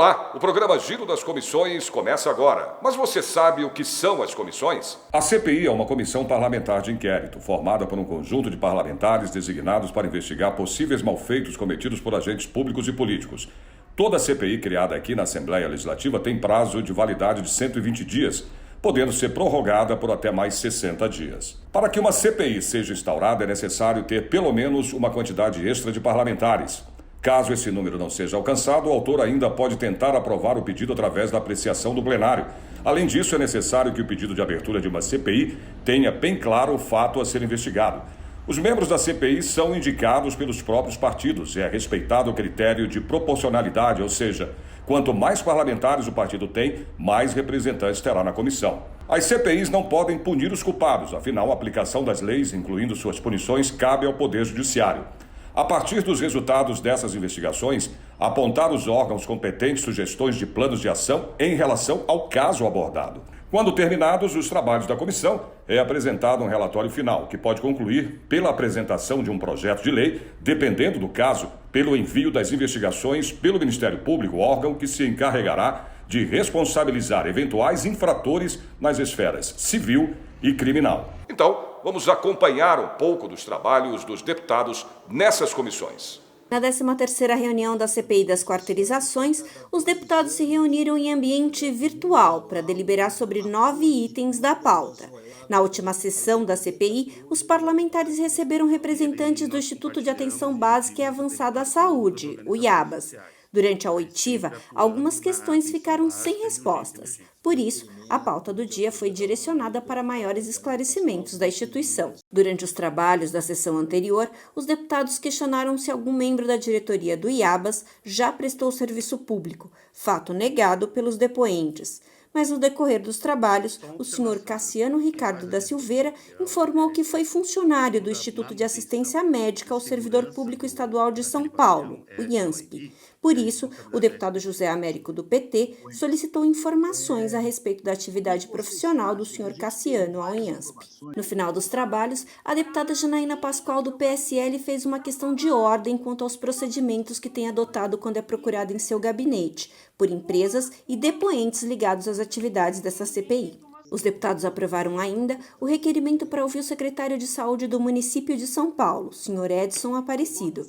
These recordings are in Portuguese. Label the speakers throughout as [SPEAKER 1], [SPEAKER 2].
[SPEAKER 1] Olá, o programa Giro das Comissões começa agora. Mas você sabe o que são as comissões? A CPI é uma comissão parlamentar de inquérito, formada por um conjunto de parlamentares designados para investigar possíveis malfeitos cometidos por agentes públicos e políticos. Toda CPI criada aqui na Assembleia Legislativa tem prazo de validade de 120 dias, podendo ser prorrogada por até mais 60 dias. Para que uma CPI seja instaurada, é necessário ter pelo menos uma quantidade extra de parlamentares. Caso esse número não seja alcançado, o autor ainda pode tentar aprovar o pedido através da apreciação do plenário. Além disso, é necessário que o pedido de abertura de uma CPI tenha bem claro o fato a ser investigado. Os membros da CPI são indicados pelos próprios partidos e é respeitado o critério de proporcionalidade, ou seja, quanto mais parlamentares o partido tem, mais representantes terá na comissão. As CPIs não podem punir os culpados, afinal, a aplicação das leis, incluindo suas punições, cabe ao Poder Judiciário. A partir dos resultados dessas investigações, apontar os órgãos competentes sugestões de planos de ação em relação ao caso abordado. Quando terminados os trabalhos da comissão, é apresentado um relatório final, que pode concluir pela apresentação de um projeto de lei, dependendo do caso, pelo envio das investigações pelo Ministério Público, órgão que se encarregará de responsabilizar eventuais infratores nas esferas civil e criminal. Então, vamos acompanhar um pouco dos trabalhos dos deputados nessas comissões.
[SPEAKER 2] Na 13ª reunião da CPI das Quarteirizações, os deputados se reuniram em ambiente virtual para deliberar sobre 9 itens da pauta. Na última sessão da CPI, os parlamentares receberam representantes do Instituto de Atenção Básica e Avançada à Saúde, o IABAS. Durante a oitiva, algumas questões ficaram sem respostas. Por isso, a pauta do dia foi direcionada para maiores esclarecimentos da instituição. Durante os trabalhos da sessão anterior, os deputados questionaram se algum membro da diretoria do IABAS já prestou serviço público, fato negado pelos depoentes. Mas no decorrer dos trabalhos, o senhor Cassiano Ricardo da Silveira informou que foi funcionário do Instituto de Assistência Médica ao Servidor Público Estadual de São Paulo, o IANSP. Por isso, o deputado José Américo do PT solicitou informações a respeito da atividade profissional do senhor Cassiano ao IANSP. No final dos trabalhos, a deputada Janaína Pascoal do PSL fez uma questão de ordem quanto aos procedimentos que tem adotado quando é procurado em seu gabinete, por empresas e depoentes ligados às atividades dessa CPI. Os deputados aprovaram ainda o requerimento para ouvir o secretário de Saúde do município de São Paulo, senhor Edson Aparecido.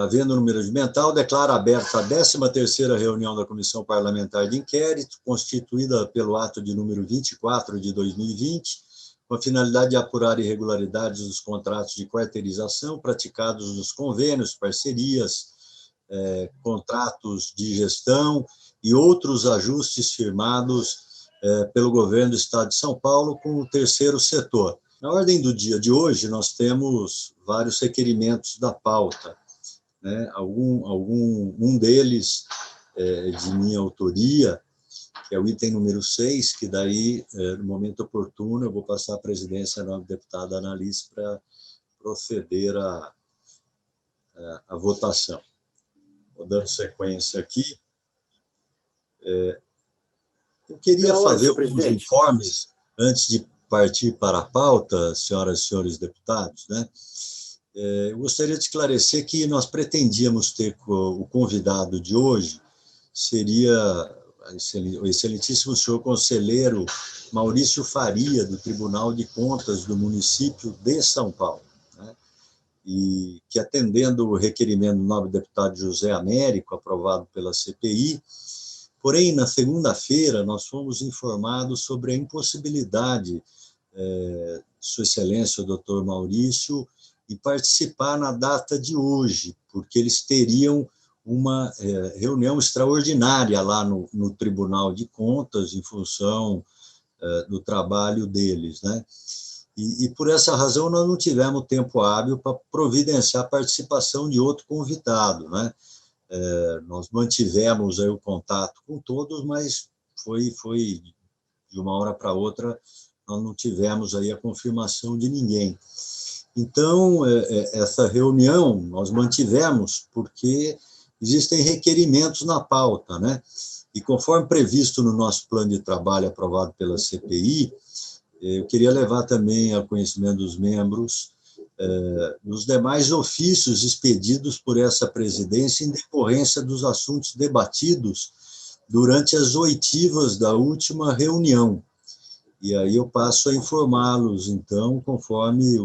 [SPEAKER 3] Havendo número regimental, declara aberta a 13ª reunião da Comissão Parlamentar de Inquérito, constituída pelo ato de número 24 de 2020, com a finalidade de apurar irregularidades dos contratos de quarteirização praticados nos convênios, parcerias, contratos de gestão e outros ajustes firmados pelo governo do Estado de São Paulo com o terceiro setor. Na ordem do dia de hoje, nós temos vários requerimentos da pauta. Um deles de minha autoria, que é o item número 6, que daí, no momento oportuno, eu vou passar a presidência à nova deputada Annalise para proceder à votação. Vou dando sequência aqui. Eu queria fazer alguns informes, antes de partir para a pauta, senhoras e senhores deputados, né? Eu gostaria de esclarecer que nós pretendíamos ter o convidado de hoje, seria o excelentíssimo senhor conselheiro Maurício Faria, do Tribunal de Contas do município de São Paulo, né? E que, atendendo o requerimento do nobre deputado José Américo, aprovado pela CPI, porém, na segunda-feira, nós fomos informados sobre a impossibilidade de Sua Excelência, o doutor Maurício, e participar na data de hoje, porque eles teriam uma reunião extraordinária lá no Tribunal de Contas, em função do trabalho deles, né? E por essa razão nós não tivemos tempo hábil para providenciar a participação de outro convidado, né? Nós mantivemos aí o contato com todos, mas foi de uma hora para outra, nós não tivemos aí a confirmação de ninguém. Então, essa reunião nós mantivemos porque existem requerimentos na pauta, né? E conforme previsto no nosso plano de trabalho aprovado pela CPI, eu queria levar também ao conhecimento dos membros nos demais ofícios expedidos por essa presidência em decorrência dos assuntos debatidos durante as oitivas da última reunião. E aí eu passo a informá-los, então, conforme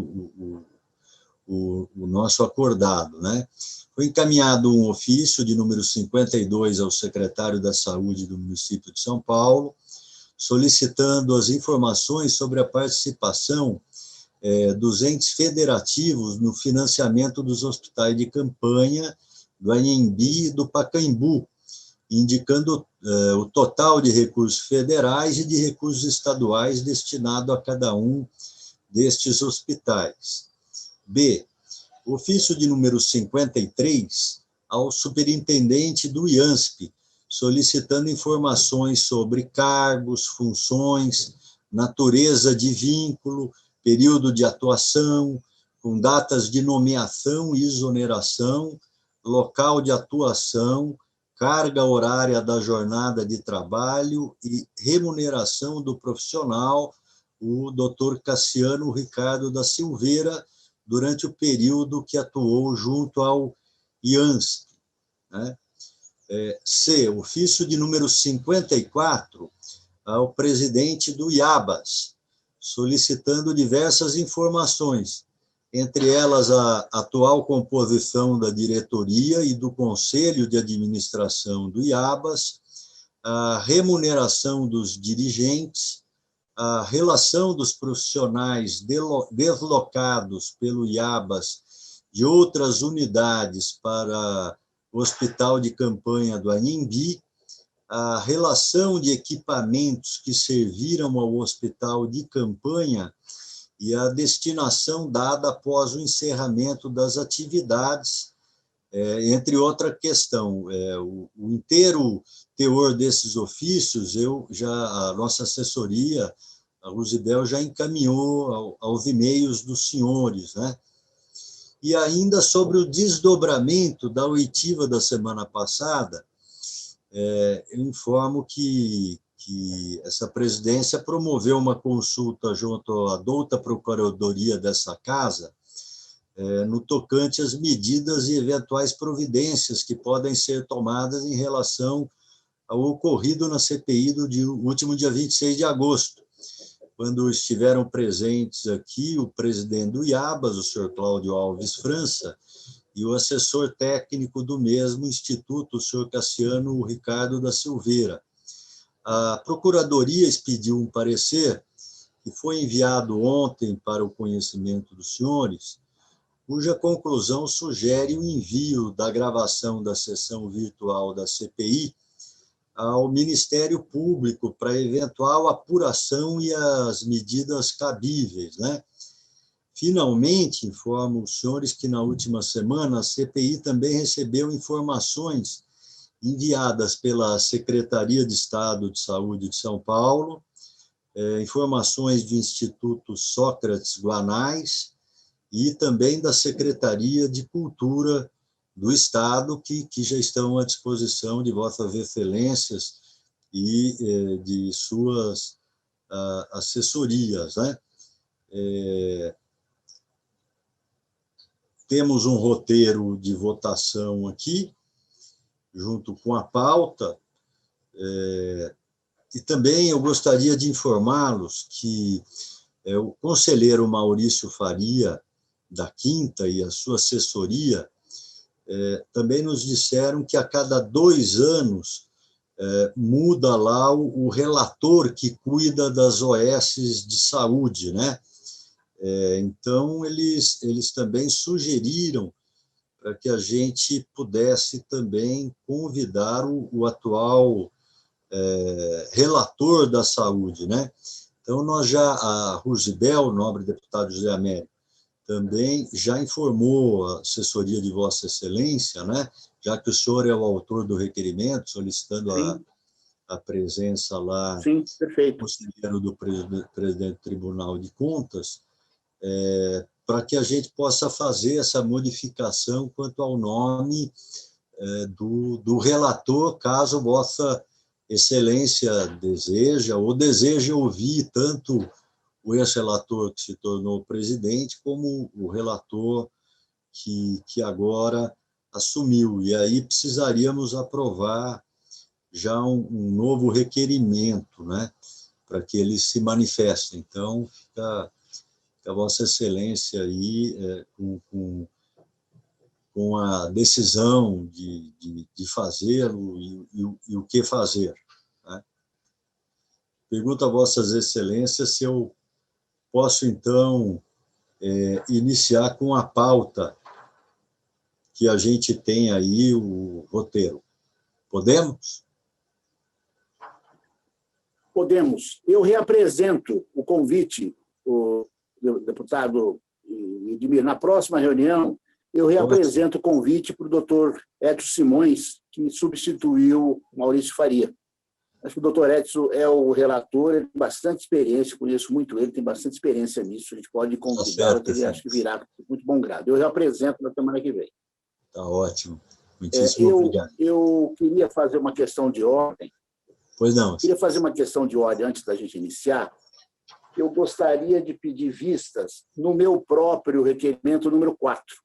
[SPEAKER 3] o nosso acordado, né? Foi encaminhado um ofício de número 52 ao secretário da Saúde do município de São Paulo, solicitando as informações sobre a participação dos entes federativos no financiamento dos hospitais de campanha do Anhembi e do Pacaembu, indicando o total de recursos federais e de recursos estaduais destinado a cada um destes hospitais. B. Ofício de número 53 ao superintendente do IANSP, solicitando informações sobre cargos, funções, natureza de vínculo, período de atuação, com datas de nomeação e exoneração, local de atuação, carga horária da jornada de trabalho e remuneração do profissional, o Dr. Cassiano Ricardo da Silveira, durante o período que atuou junto ao IANSP, né? C. Ofício de número 54 ao presidente do IABAS, solicitando diversas informações, entre elas a atual composição da diretoria e do conselho de administração do IABAS, a remuneração dos dirigentes, a relação dos profissionais deslocados pelo IABAS de outras unidades para o Hospital de Campanha do Anhembi, a relação de equipamentos que serviram ao Hospital de Campanha e a destinação dada após o encerramento das atividades, entre outra questão. O inteiro teor desses ofícios, a nossa assessoria, a Rosibel, já encaminhou aos e-mails dos senhores, né? E ainda sobre o desdobramento da oitiva da semana passada, eu informo que essa presidência promoveu uma consulta junto à douta procuradoria dessa casa, no tocante às medidas e eventuais providências que podem ser tomadas em relação ao ocorrido na CPI do último dia 26 de agosto, quando estiveram presentes aqui o presidente do IABAS, o senhor Cláudio Alves França, e o assessor técnico do mesmo instituto, o senhor Cassiano Ricardo da Silveira. A Procuradoria expediu um parecer que foi enviado ontem para o conhecimento dos senhores, cuja conclusão sugere o envio da gravação da sessão virtual da CPI ao Ministério Público para eventual apuração e as medidas cabíveis, né? Finalmente, informo os senhores que na última semana a CPI também recebeu informações enviadas pela Secretaria de Estado de Saúde de São Paulo, informações do Instituto Sócrates Guanais e também da Secretaria de Cultura do Estado, que já estão à disposição de vossas excelências e de suas assessorias, né? Temos um roteiro de votação aqui, junto com a pauta, e também eu gostaria de informá-los que o conselheiro Maurício Faria, da Quinta, e a sua assessoria, também nos disseram que a cada 2 anos muda lá o relator que cuida das OS de saúde, né? Então, eles também sugeriram para que a gente pudesse também convidar o atual relator da saúde, né? Então, a Rosibel, o nobre deputado José Américo, também já informou a assessoria de Vossa Excelência, né? Já que o senhor é o autor do requerimento, solicitando a presença lá.
[SPEAKER 4] Sim, perfeito.
[SPEAKER 3] Do conselheiro do presidente do Tribunal de Contas, para que a gente possa fazer essa modificação quanto ao nome do relator, caso Vossa Excelência deseja ouvir tanto o ex-relator que se tornou presidente, como o relator que agora assumiu. E aí precisaríamos aprovar já um novo requerimento, né, para que eles se manifestem. Então, fica a Vossa Excelência aí com a decisão de fazê-lo e o que fazer. Né? Pergunto a Vossas Excelências se eu posso, então, iniciar com a pauta que a gente tem aí, o roteiro. Podemos?
[SPEAKER 4] Podemos. Eu reapresento o convite, o deputado Edmir, na próxima reunião, eu reapresento o convite para o doutor Edson Simões, que substituiu Maurício Faria. Acho que o doutor Edson é o relator, ele tem bastante experiência, conheço muito ele, tem bastante experiência nisso, a gente pode convidá-lo, que ele acho que virá com muito bom grado. Eu reapresento na semana que vem.
[SPEAKER 3] Está ótimo. Muitíssimo obrigado.
[SPEAKER 4] Eu queria fazer uma questão de ordem.
[SPEAKER 3] Pois não.
[SPEAKER 4] Queria fazer uma questão de ordem antes da gente iniciar. Eu gostaria de pedir vistas no meu próprio requerimento número 4,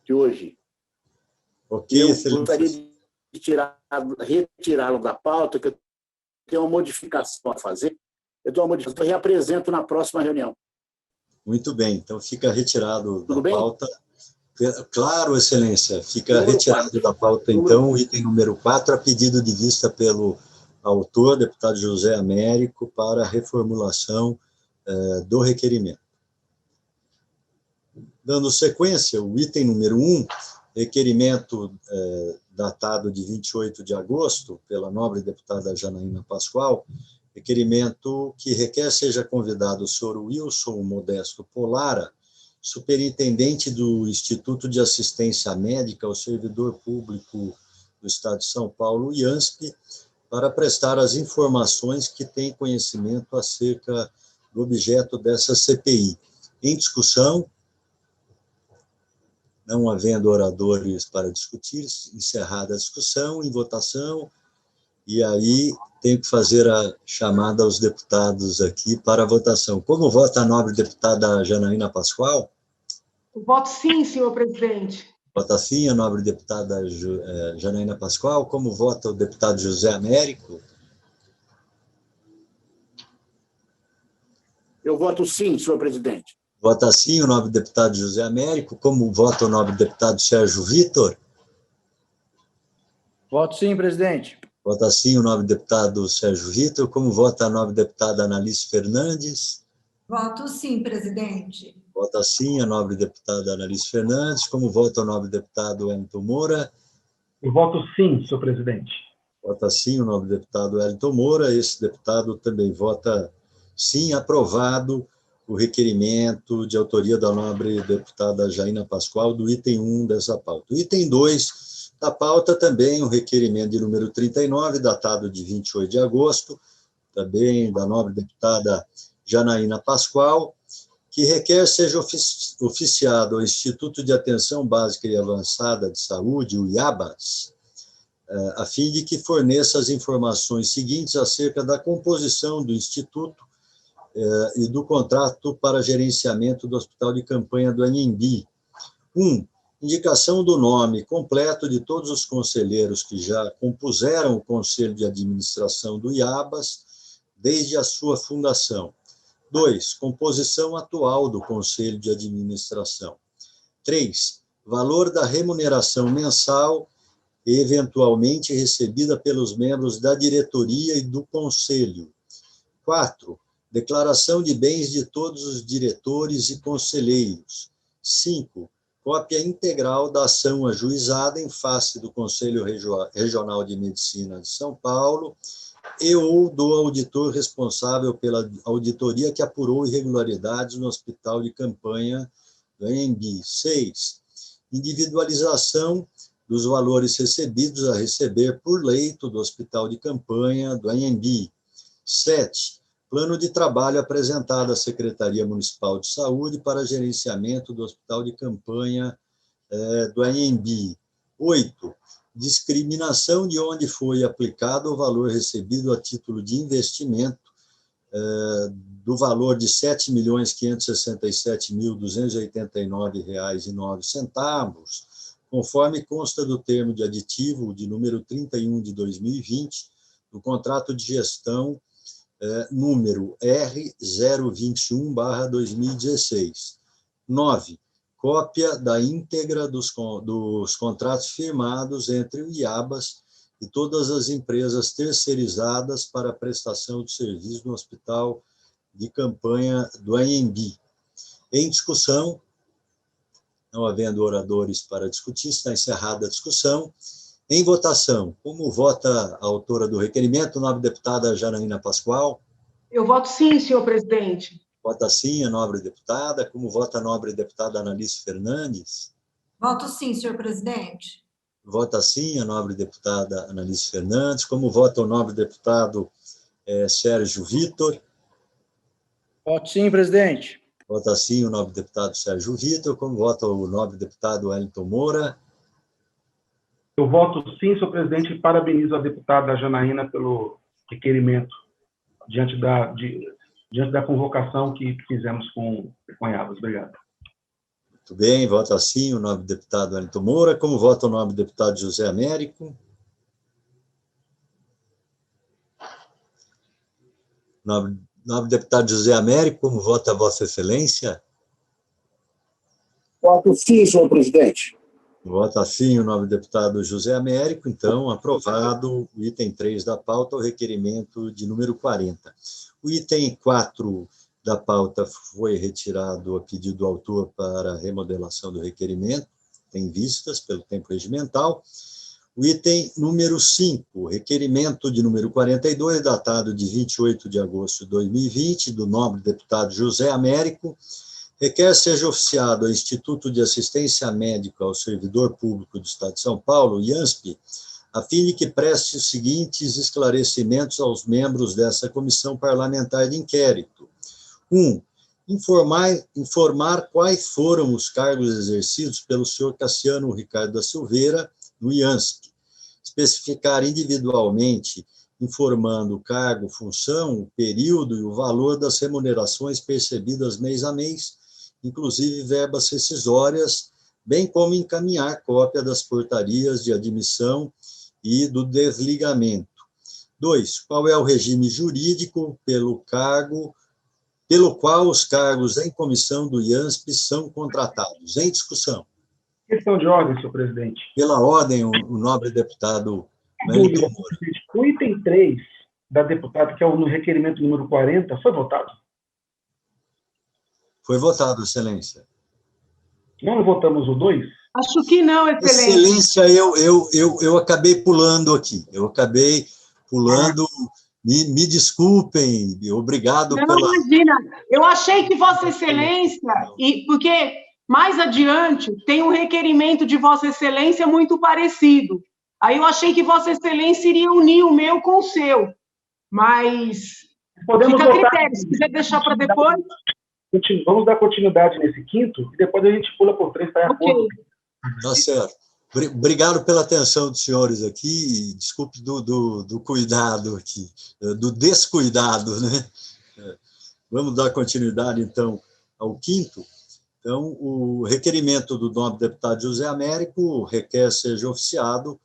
[SPEAKER 4] de hoje.
[SPEAKER 3] Ok,
[SPEAKER 4] eu
[SPEAKER 3] excelente.
[SPEAKER 4] Gostaria de retirá-lo da pauta, que eu tenho uma modificação a fazer. Eu reapresento na próxima reunião.
[SPEAKER 3] Muito bem, então fica retirado
[SPEAKER 4] Tudo
[SPEAKER 3] da
[SPEAKER 4] bem?
[SPEAKER 3] pauta. Claro, Excelência, fica retirado da pauta, então, o item número 4, a pedido de vista pelo autor, deputado José Américo, para a reformulação do requerimento. Dando sequência, o item número 1, requerimento datado de 28 de agosto, pela nobre deputada Janaína Pascoal, requerimento que requer seja convidado o senhor Wilson Modesto Polara, superintendente do Instituto de Assistência Médica ao Servidor Público do Estado de São Paulo, IANSP, para prestar as informações que tem conhecimento acerca do objeto dessa CPI. Em discussão, não havendo oradores para discutir, encerrada a discussão, em votação, e aí tenho que fazer a chamada aos deputados aqui para a votação. Como vota a nobre deputada Janaína Pascoal?
[SPEAKER 5] Voto sim, senhor presidente.
[SPEAKER 3] Vota sim a nobre deputada Janaína Pascoal. Como vota o deputado José Américo?
[SPEAKER 4] Eu voto sim, senhor presidente.
[SPEAKER 3] Vota sim o nobre deputado José Américo. Como vota o nobre deputado Sérgio Vitor?
[SPEAKER 6] Voto sim, presidente.
[SPEAKER 3] Vota sim o nobre deputado Sérgio Vitor. Como vota a nobre deputada Analice Fernandes?
[SPEAKER 7] Voto sim, presidente.
[SPEAKER 3] Vota sim a nobre deputada Analice Fernandes. Como vota o nobre deputado Wellington Moura?
[SPEAKER 8] Eu voto sim, senhor presidente.
[SPEAKER 3] Vota sim o nobre deputado Wellington Moura. Esse deputado também vota sim, aprovado o requerimento de autoria da nobre deputada Janaína Pascoal do item 1 dessa pauta. O item 2 da pauta também, o requerimento de número 39, datado de 28 de agosto, também da nobre deputada Janaína Pascoal, que requer seja oficiado ao Instituto de Atenção Básica e Avançada de Saúde, o IABAS, a fim de que forneça as informações seguintes acerca da composição do Instituto e do contrato para gerenciamento do Hospital de Campanha do Anhembi. 1. Indicação do nome completo de todos os conselheiros que já compuseram o Conselho de Administração do IABAS desde a sua fundação. 2. Composição atual do Conselho de Administração. 3. Valor da remuneração mensal e eventualmente recebida pelos membros da diretoria e do Conselho. 4. Declaração de bens de todos os diretores e conselheiros. 5. Cópia integral da ação ajuizada em face do Conselho Regional de Medicina de São Paulo e ou do auditor responsável pela auditoria que apurou irregularidades no Hospital de Campanha do Anhembi. 6. Individualização dos valores recebidos a receber por leito do Hospital de Campanha do Anhembi. 7. Plano de trabalho apresentado à Secretaria Municipal de Saúde para gerenciamento do Hospital de Campanha do Anhembi. 8. Discriminação de onde foi aplicado o valor recebido a título de investimento do valor de R$ 7.567.289,09, conforme consta do termo de aditivo de número 31 de 2020, do contrato de gestão número R021/2016. 9. Cópia da íntegra dos contratos firmados entre o IABAS e todas as empresas terceirizadas para a prestação de serviço no Hospital de Campanha do Anhembi. Em discussão, não havendo oradores para discutir, está encerrada a discussão. Em votação, como vota a autora do requerimento, a nobre deputada Janaína Pascoal?
[SPEAKER 5] Eu voto sim, senhor presidente.
[SPEAKER 3] Vota sim, a nobre deputada. Como vota a nobre deputada Analice Fernandes?
[SPEAKER 7] Voto sim, senhor presidente.
[SPEAKER 3] Vota sim, a nobre deputada Analice Fernandes. Como vota o nobre deputado Sérgio Vitor?
[SPEAKER 6] Voto sim, presidente.
[SPEAKER 3] Vota sim, o nobre deputado Sérgio Vitor. Como vota o nobre deputado Wellington Moura?
[SPEAKER 8] Eu voto sim, senhor presidente, e parabenizo a deputada Janaína pelo requerimento diante da convocação que fizemos com IABAS. Obrigado.
[SPEAKER 3] Muito bem, vota sim o nobre deputado Wellington Moura. Como vota o nobre deputado José Américo? Nobre deputado José Américo, como vota Vossa Excelência?
[SPEAKER 4] Voto sim, senhor presidente.
[SPEAKER 3] Vota sim o nobre deputado José Américo. Então, aprovado o item 3 da pauta, o requerimento de número 40. O item 4 da pauta foi retirado a pedido do autor para remodelação do requerimento, tem vistas pelo tempo regimental. O item número 5, requerimento de número 42, datado de 28 de agosto de 2020, do nobre deputado José Américo, requer seja oficiado ao Instituto de Assistência Médica ao Servidor Público do Estado de São Paulo, IANSP, a fim de que preste os seguintes esclarecimentos aos membros dessa comissão parlamentar de inquérito. 1. Informar quais foram os cargos exercidos pelo senhor Cassiano Ricardo da Silveira no IANSP. Especificar individualmente, informando o cargo, função, o período e o valor das remunerações percebidas mês a mês, inclusive verbas rescisórias, bem como encaminhar cópia das portarias de admissão e do desligamento. 2. Qual é o regime jurídico pelo qual os cargos em comissão do IANSP são contratados? Em discussão.
[SPEAKER 8] Questão de ordem, senhor presidente.
[SPEAKER 3] Pela ordem, o nobre deputado Wellington Moura.
[SPEAKER 8] O item 3 da deputada, que é o requerimento número 40, foi votado?
[SPEAKER 3] Foi votado, Excelência.
[SPEAKER 8] Não votamos o 2?
[SPEAKER 5] Acho que não, excelência.
[SPEAKER 3] Excelência, eu acabei pulando aqui. Me desculpem, obrigado
[SPEAKER 5] não,
[SPEAKER 3] pela...
[SPEAKER 5] Imagina, eu achei que Vossa Excelência, porque mais adiante tem um requerimento de Vossa Excelência muito parecido. Aí eu achei que Vossa Excelência iria unir o meu com o seu, mas
[SPEAKER 8] podemos
[SPEAKER 5] fica a
[SPEAKER 8] votar.
[SPEAKER 5] critério, se quiser deixar para depois...
[SPEAKER 8] Vamos dar continuidade nesse quinto, e depois a gente pula por 3, está em acordo.
[SPEAKER 3] Tá certo. Obrigado pela atenção dos senhores aqui, e desculpe do cuidado aqui, do descuidado, né? Vamos dar continuidade, então, ao quinto. Então, o requerimento do nobre deputado José Américo requer seja oficiado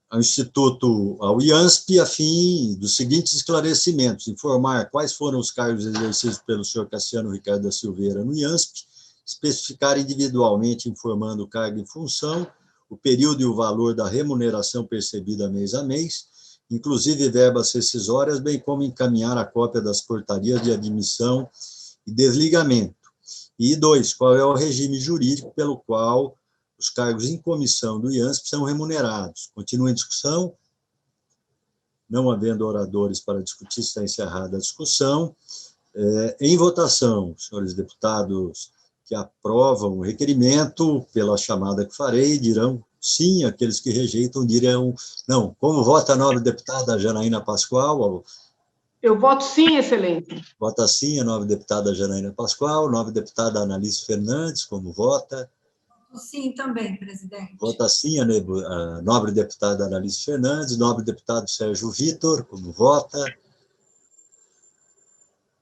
[SPEAKER 3] ao Instituto, ao IANSP, a fim dos seguintes esclarecimentos: informar quais foram os cargos exercidos pelo senhor Cassiano Ricardo da Silveira no IANSP, especificar individualmente, informando o cargo e função, o período e o valor da remuneração percebida mês a mês, inclusive verbas rescisórias, bem como encaminhar a cópia das portarias de admissão e desligamento. E 2, qual é o regime jurídico pelo qual os cargos em comissão do IANSP são remunerados. Continua em discussão. Não havendo oradores para discutir, está encerrada a discussão. Em votação, senhores deputados que aprovam o requerimento, pela chamada que farei, dirão sim, aqueles que rejeitam dirão não. Como vota a nobre deputada Janaína Pascoal?
[SPEAKER 5] Eu voto sim, excelência.
[SPEAKER 3] Vota sim a nobre deputada Janaína Pascoal, nobre deputada Analice Fernandes, como vota?
[SPEAKER 7] Sim, também, presidente.
[SPEAKER 3] Vota sim a nobre deputada Analice Fernandes, nobre deputado Sérgio Vitor, como vota?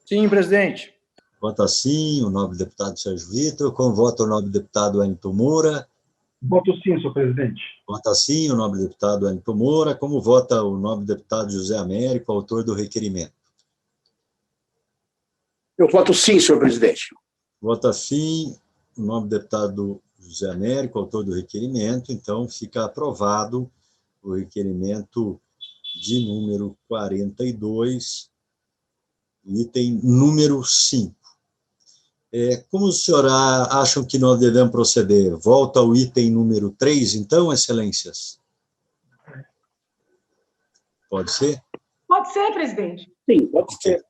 [SPEAKER 6] Sim, presidente.
[SPEAKER 3] Vota sim o nobre deputado Sérgio Vitor. Como vota o nobre deputado Wellington Moura?
[SPEAKER 8] Voto sim, senhor presidente.
[SPEAKER 3] Vota sim o nobre deputado Wellington Moura. Como vota o nobre deputado José Américo, autor do requerimento?
[SPEAKER 4] Eu voto sim, senhor presidente.
[SPEAKER 3] Vota sim o nobre deputado José Américo, autor do requerimento. Então, fica aprovado o requerimento de número 42, item número 5. Como os senhores acham que nós devemos proceder? Volta ao item número 3, então, excelências? Pode ser?
[SPEAKER 5] Pode ser, presidente.
[SPEAKER 4] Sim, pode ser.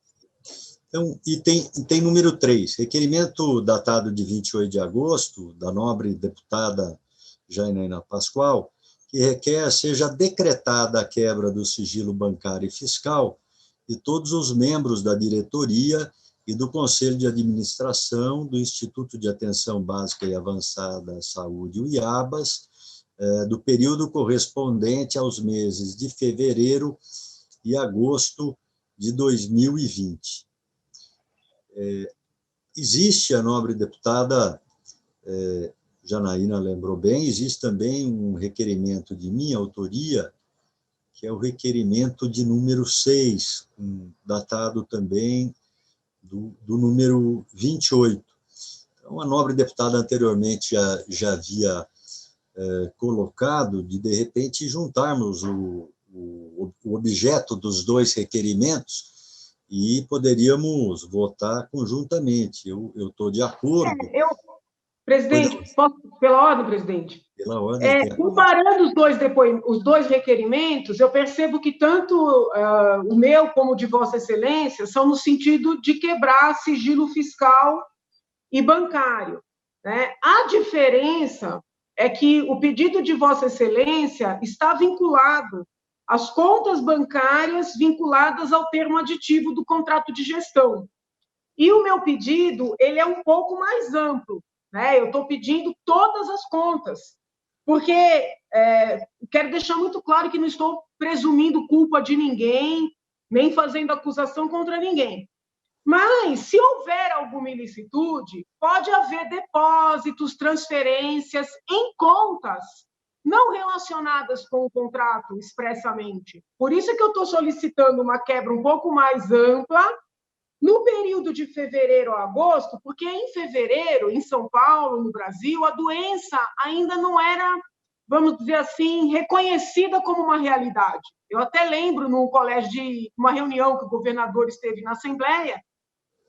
[SPEAKER 3] Então, item número 3, requerimento datado de 28 de agosto, da nobre deputada Janaína Pascoal, que requer seja decretada a quebra do sigilo bancário e fiscal de todos os membros da diretoria e do Conselho de Administração do Instituto de Atenção Básica e Avançada à Saúde, o IABAS, do período correspondente aos meses de fevereiro e agosto de 2020. Existe, a nobre deputada Janaína lembrou bem, existe também um requerimento de minha autoria, que é o requerimento de número 6, datado também do número 28. Então, a nobre deputada anteriormente já havia colocado de repente, juntarmos o objeto dos dois requerimentos e poderíamos votar conjuntamente. Eu estou de acordo.
[SPEAKER 5] Presidente, posso, pela ordem, presidente?
[SPEAKER 3] Pela ordem.
[SPEAKER 5] Comparando os dois requerimentos, eu percebo que tanto o meu como o de Vossa Excelência são no sentido de quebrar sigilo fiscal e bancário, né? A diferença é que o pedido de Vossa Excelência está vinculado às contas bancárias vinculadas ao termo aditivo do contrato de gestão. E o meu pedido, ele é um pouco mais amplo, né? Eu estou pedindo todas as contas, porque quero deixar muito claro que não estou presumindo culpa de ninguém, nem fazendo acusação contra ninguém. Mas, se houver alguma ilicitude, pode haver depósitos, transferências em contas não relacionadas com o contrato expressamente. Por isso que eu estou solicitando uma quebra um pouco mais ampla no período de fevereiro a agosto, porque em fevereiro, em São Paulo, no Brasil, a doença ainda não era, vamos dizer assim, reconhecida como uma realidade. Eu até lembro, num colégio de uma reunião que o governador esteve na Assembleia,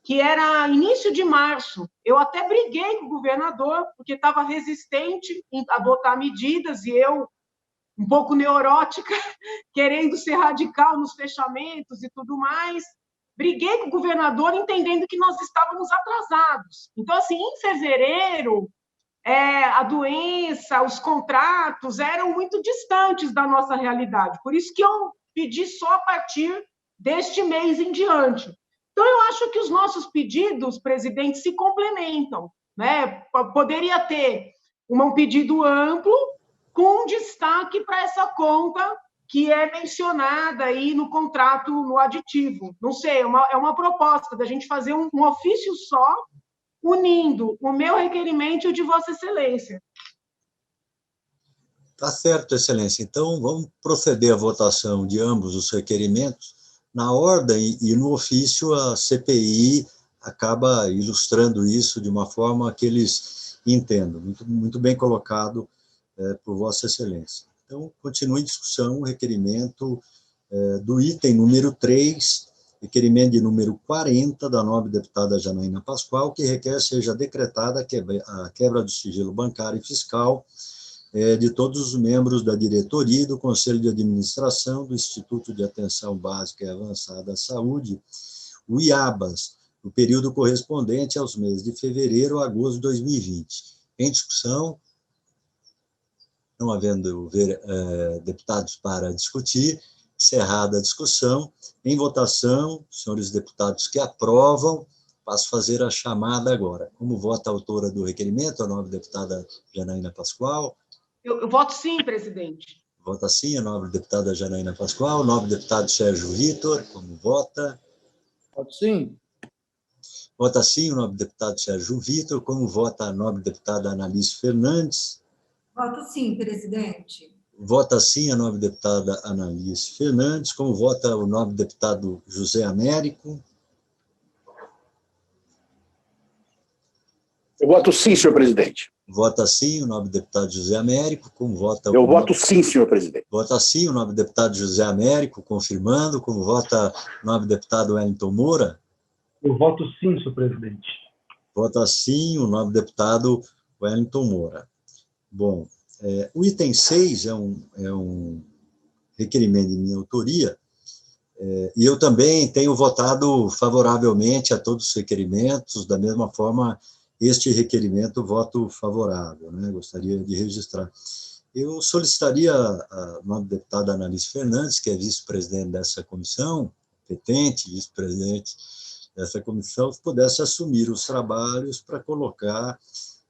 [SPEAKER 5] que era início de março. Eu até briguei com o governador, porque estava resistente em adotar medidas, e eu, um pouco neurótica, querendo ser radical nos fechamentos e tudo mais, briguei com o governador, entendendo que nós estávamos atrasados. Então, assim, em fevereiro, a doença, os contratos eram muito distantes da nossa realidade. Por isso que eu pedi só a partir deste mês em diante. Então, eu acho que os nossos pedidos, presidente, se complementam, né? Poderia ter um pedido amplo com destaque para essa conta que é mencionada aí no contrato, no aditivo. Não sei, é uma proposta da gente fazer um ofício só, unindo o meu requerimento e o de Vossa Excelência.
[SPEAKER 3] Tá certo, Excelência. Então, vamos proceder à votação de ambos os requerimentos. Na ordem e no ofício, a CPI acaba ilustrando isso de uma forma que eles entendam. Muito, muito bem colocado por Vossa Excelência. Então, continua em discussão o requerimento do item número 3, requerimento de número 40, da nobre deputada Janaína Pascoal, que requer seja decretada a quebra do sigilo bancário e fiscal de todos os membros da diretoria e do Conselho de Administração do Instituto de Atenção Básica e Avançada à Saúde, o IABAS, no período correspondente aos meses de fevereiro a agosto de 2020. Em discussão, não havendo deputados para discutir, encerrada a discussão, em votação, senhores deputados que aprovam, passo a fazer a chamada agora. Como vota a autora do requerimento, a nobre deputada Janaína Pascoal?
[SPEAKER 5] Eu voto sim, presidente.
[SPEAKER 3] Vota sim, a nobre deputada Janaína Pascoal. O nobre deputado Sérgio Vitor, como vota?
[SPEAKER 6] Voto sim.
[SPEAKER 3] Vota sim o nobre deputado Sérgio Vitor. Como vota a nobre deputada Analice Fernandes?
[SPEAKER 7] Voto sim, presidente.
[SPEAKER 3] Vota sim a nobre deputada Analice Fernandes. Como vota o nobre deputado José Américo?
[SPEAKER 4] Eu voto sim, senhor presidente.
[SPEAKER 3] Vota sim o nobre deputado José Américo. Como vota
[SPEAKER 4] Eu voto sim, senhor presidente.
[SPEAKER 3] Vota sim o nobre deputado José Américo, confirmando. Como vota o nobre deputado Wellington Moura?
[SPEAKER 8] Eu voto sim, senhor presidente.
[SPEAKER 3] Vota sim o nobre deputado Wellington Moura. Bom, o item 6 é um requerimento de minha autoria, e eu também tenho votado favoravelmente a todos os requerimentos. Da mesma forma, este requerimento voto favorável, né? Gostaria de registrar. Eu solicitaria a nobre deputada Analice Fernandes, que é vice-presidente dessa comissão, competente vice-presidente dessa comissão, que pudesse assumir os trabalhos para colocar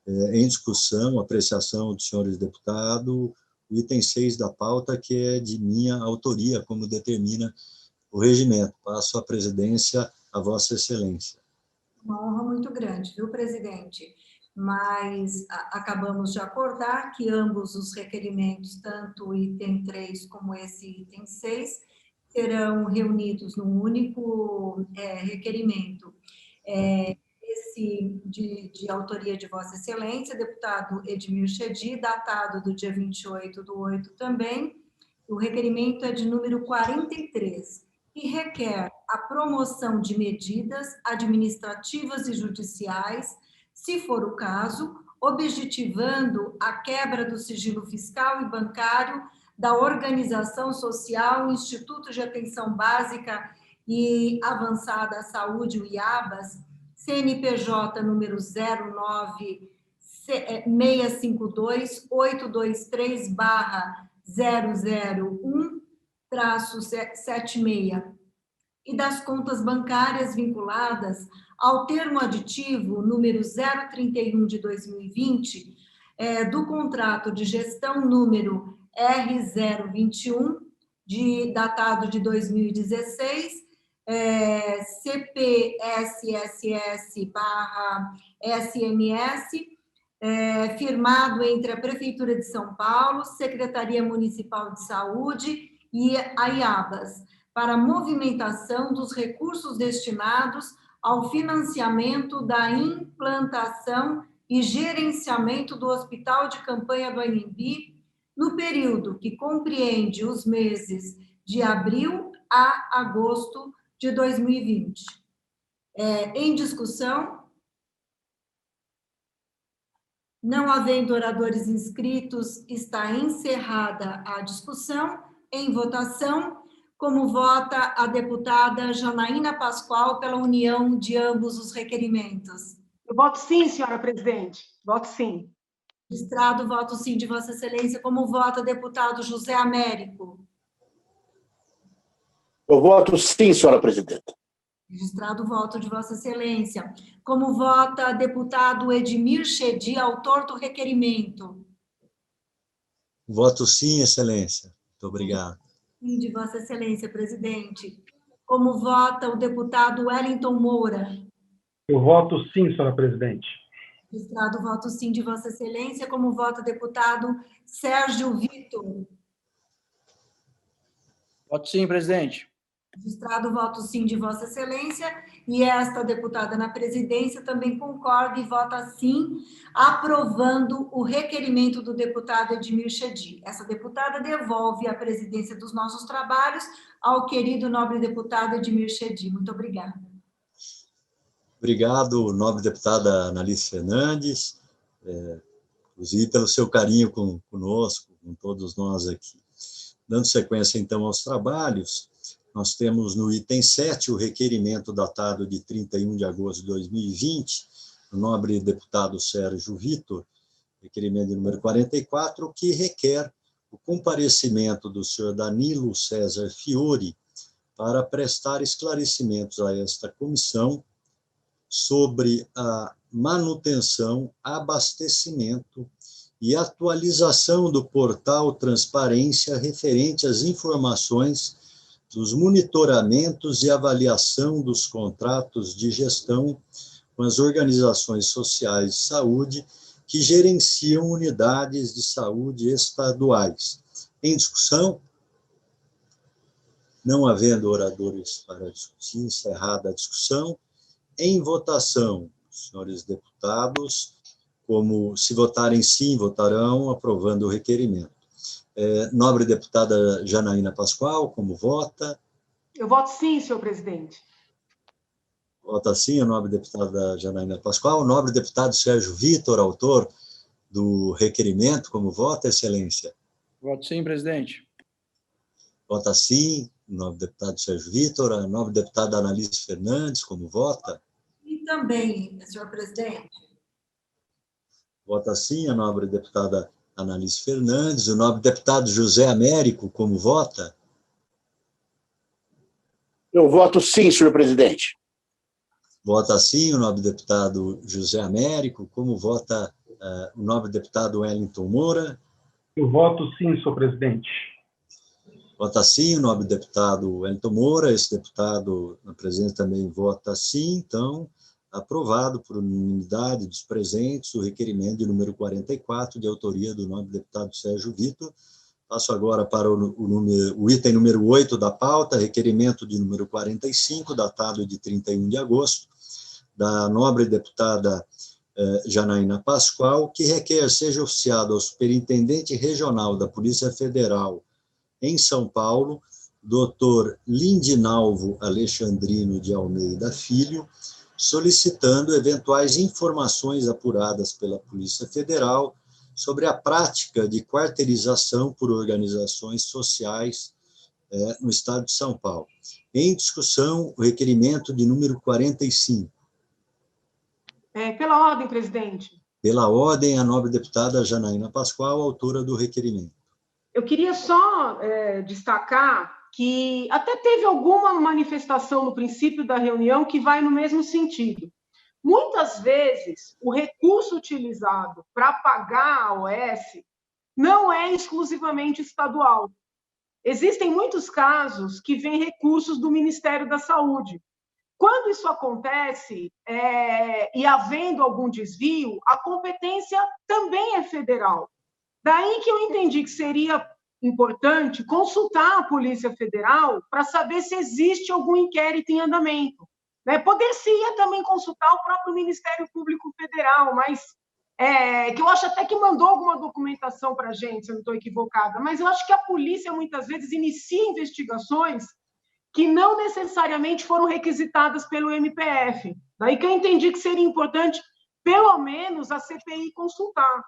[SPEAKER 3] em discussão, apreciação dos senhores deputados, o item 6 da pauta, que é de minha autoria, como determina o regimento. Passo a presidência a Vossa Excelência.
[SPEAKER 7] Uma honra muito grande, viu, presidente? Mas acabamos de acordar que ambos os requerimentos, tanto o item 3 como esse item 6, serão reunidos num único requerimento. Esse de autoria de Vossa Excelência, deputado Edmir Chedid, datado do dia 28/8 também. O requerimento é de número 43, e requer a promoção de medidas administrativas e judiciais, se for o caso, objetivando a quebra do sigilo fiscal e bancário da Organização Social Instituto de Atenção Básica e Avançada à Saúde, o IABAS, CNPJ número 09-652-823/001-76, e das contas bancárias vinculadas ao termo aditivo número 031 de 2020, do contrato de gestão número R021, datado de 2016, CPSSS/SMS, firmado entre a Prefeitura de São Paulo, Secretaria Municipal de Saúde e a IABAS, para movimentação dos recursos destinados ao financiamento da implantação e gerenciamento do Hospital de Campanha do Anhembi, no período que compreende os meses de abril a agosto de 2020. Em discussão? Não havendo oradores inscritos, está encerrada a discussão. Em votação, como vota a deputada Janaína Pascoal pela união de ambos os requerimentos?
[SPEAKER 5] Eu voto sim, senhora presidente. Voto sim.
[SPEAKER 7] Registrado, voto sim de Vossa Excelência. Como vota deputado José Américo?
[SPEAKER 4] Eu voto sim, senhora presidenta.
[SPEAKER 7] Registrado o voto de Vossa Excelência. Como vota deputado Edmir Chedid, autor do requerimento?
[SPEAKER 3] Voto sim, Excelência. Muito obrigado.
[SPEAKER 7] Sim, de Vossa Excelência, presidente. Como vota o deputado Wellington Moura?
[SPEAKER 8] Eu voto sim, senhora presidente.
[SPEAKER 7] Registrado o voto sim de Vossa Excelência. Como vota o deputado Sérgio Vitor?
[SPEAKER 6] Voto sim, presidente.
[SPEAKER 7] Registrado o voto sim de Vossa Excelência, e esta deputada na presidência também concorda e vota sim, aprovando o requerimento do deputado Edmir Chedid. Essa deputada devolve a presidência dos nossos trabalhos ao querido nobre deputado Edmir Chedid. Muito obrigada.
[SPEAKER 3] Obrigado, nobre deputada Analice Fernandes, inclusive pelo seu carinho conosco, com todos nós aqui. Dando sequência, então, aos trabalhos, nós temos no item 7 o requerimento datado de 31 de agosto de 2020, do nobre deputado Sérgio Vitor, requerimento de número 44, que requer o comparecimento do senhor Danilo César Fiore para prestar esclarecimentos a esta comissão sobre a manutenção, abastecimento e atualização do portal Transparência referente às informações dos monitoramentos e avaliação dos contratos de gestão com as organizações sociais de saúde que gerenciam unidades de saúde estaduais. Em discussão? Não havendo oradores para discutir, encerrada a discussão. Em votação, senhores deputados, como se votarem sim, votarão aprovando o requerimento. Nobre deputada Janaína Pascoal, como vota?
[SPEAKER 5] Eu voto sim, senhor presidente.
[SPEAKER 3] Vota sim a nobre deputada Janaína Pascoal. O nobre deputado Sérgio Vitor, autor do requerimento, como vota, excelência?
[SPEAKER 6] Voto sim, presidente.
[SPEAKER 3] Vota sim o nobre deputado Sérgio Vitor. A nobre deputada Analice Fernandes, como vota?
[SPEAKER 7] E também, senhor presidente.
[SPEAKER 3] Vota sim a nobre deputada Analice Fernandes. O nobre deputado José Américo, como vota?
[SPEAKER 4] Eu voto sim, senhor presidente.
[SPEAKER 3] Vota sim o nobre deputado José Américo. Como vota o nobre deputado Wellington Moura?
[SPEAKER 8] Eu voto sim, senhor presidente.
[SPEAKER 3] Vota sim o nobre deputado Wellington Moura. Esse deputado, na presença, também vota sim. Então, aprovado por unanimidade dos presentes o requerimento de número 44, de autoria do nobre deputado Sérgio Vitor. Passo agora para o item número 8 da pauta, requerimento de número 45, datado de 31 de agosto, da nobre deputada Janaína Pascoal, que requer seja oficiado ao Superintendente Regional da Polícia Federal em São Paulo, Dr. Lindinalvo Alexandrino de Almeida Filho, solicitando eventuais informações apuradas pela Polícia Federal sobre a prática de quarteirização por organizações sociais no Estado de São Paulo. Em discussão, o requerimento de número 45.
[SPEAKER 5] Pela ordem, presidente.
[SPEAKER 3] Pela ordem, a nobre deputada Janaína Pascoal, autora do requerimento.
[SPEAKER 5] Eu queria só destacar que até teve alguma manifestação no princípio da reunião que vai no mesmo sentido. Muitas vezes, o recurso utilizado para pagar a OS não é exclusivamente estadual. Existem muitos casos que vêm recursos do Ministério da Saúde. Quando isso acontece, e havendo algum desvio, a competência também é federal. Daí que eu entendi que seria importante consultar a Polícia Federal para saber se existe algum inquérito em andamento. Poder-se-ia também consultar o próprio Ministério Público Federal, mas que eu acho até que mandou alguma documentação para a gente, se eu não estou equivocada, mas eu acho que a polícia, muitas vezes, inicia investigações que não necessariamente foram requisitadas pelo MPF. Daí que eu entendi que seria importante, pelo menos, a CPI consultar.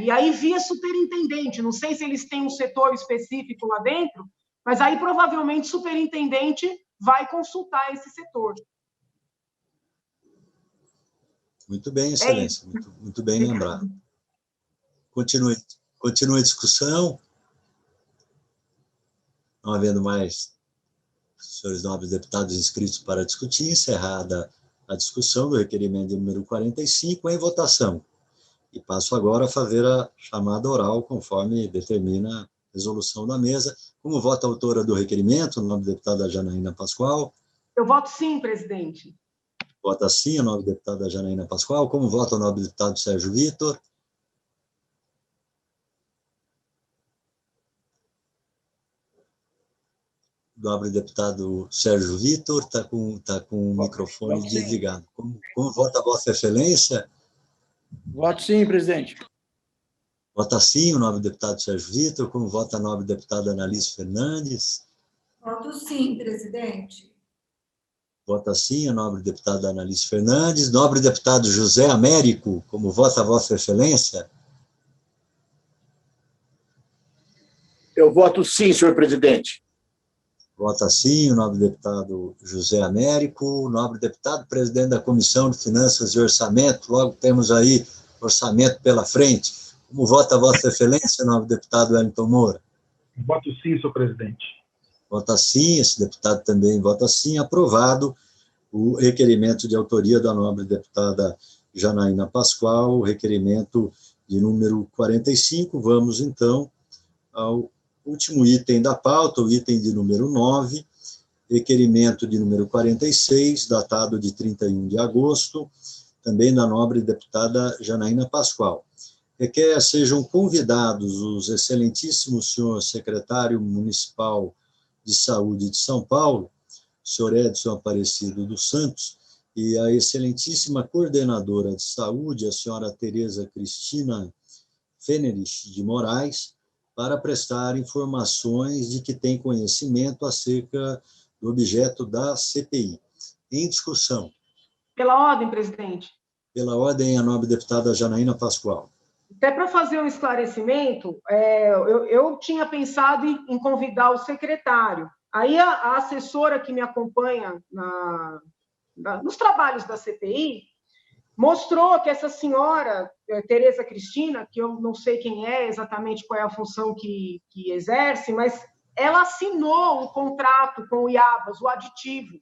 [SPEAKER 5] E aí via superintendente, não sei se eles têm um setor específico lá dentro, mas aí provavelmente o superintendente vai consultar esse setor.
[SPEAKER 3] Muito bem, excelência, muito bem lembrado. Continue a discussão. Não havendo mais senhores nobres deputados inscritos para discutir, encerrada a discussão do requerimento de número 45, em votação. E passo agora a fazer a chamada oral, conforme determina a resolução da mesa. Como vota a autora do requerimento, o nobre deputada Janaína Pascoal?
[SPEAKER 5] Eu voto sim, presidente.
[SPEAKER 3] Vota sim a nobre deputada Janaína Pascoal. Como vota o nobre deputado Sérgio Vitor? O nobre deputado Sérgio Vitor está com o microfone desligado. Como vota a Vossa Excelência?
[SPEAKER 6] Voto sim, presidente.
[SPEAKER 3] Vota sim o nobre deputado Sérgio Vitor. Como vota a nobre deputada Analice Fernandes?
[SPEAKER 7] Voto sim, presidente.
[SPEAKER 3] Vota sim a nobre deputada Analice Fernandes. Nobre deputado José Américo, como vota a Vossa Excelência?
[SPEAKER 4] Eu voto sim, senhor presidente.
[SPEAKER 3] Vota sim o nobre deputado José Américo. O nobre deputado presidente da Comissão de Finanças e Orçamento. Logo temos aí orçamento pela frente. Como vota a Vossa Excelência, nobre deputado Wellington Moura?
[SPEAKER 8] Voto sim, senhor presidente.
[SPEAKER 3] Vota sim, esse deputado também vota sim. Aprovado o requerimento de autoria da nobre deputada Janaína Pascoal, o requerimento de número 45. Vamos, então, ao último item da pauta, o item de número 9, requerimento de número 46, datado de 31 de agosto, também da nobre deputada Janaína Pascoal. Requer sejam convidados os excelentíssimos senhor secretário municipal de saúde de São Paulo, senhor Edson Aparecido dos Santos, e a excelentíssima coordenadora de saúde, a senhora Tereza Cristina Fenerich de Moraes, para prestar informações de que tem conhecimento acerca do objeto da CPI. Em discussão.
[SPEAKER 5] Pela ordem, presidente.
[SPEAKER 3] Pela ordem, a nobre deputada Janaína Pascoal.
[SPEAKER 5] Até para fazer um esclarecimento, eu tinha pensado em convidar o secretário. Aí a assessora que me acompanha nos trabalhos da CPI mostrou que essa senhora, Tereza Cristina, que eu não sei quem é exatamente, qual é a função que exerce, mas ela assinou o contrato com o IABAS, o aditivo.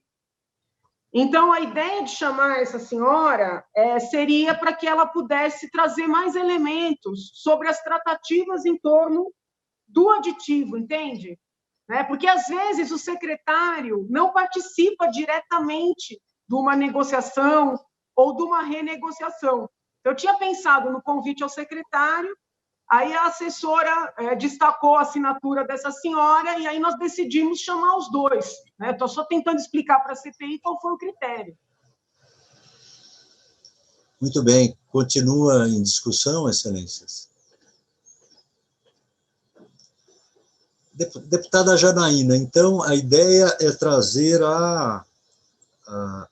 [SPEAKER 5] Então, a ideia de chamar essa senhora seria para que ela pudesse trazer mais elementos sobre as tratativas em torno do aditivo, entende? Porque, às vezes, o secretário não participa diretamente de uma negociação ou de uma renegociação. Eu tinha pensado no convite ao secretário, aí a assessora destacou a assinatura dessa senhora, e aí nós decidimos chamar os dois. Estou só tentando explicar para a CPI qual foi o critério.
[SPEAKER 3] Muito bem. Continua em discussão, excelências. Deputada Janaína, então, a ideia é trazer a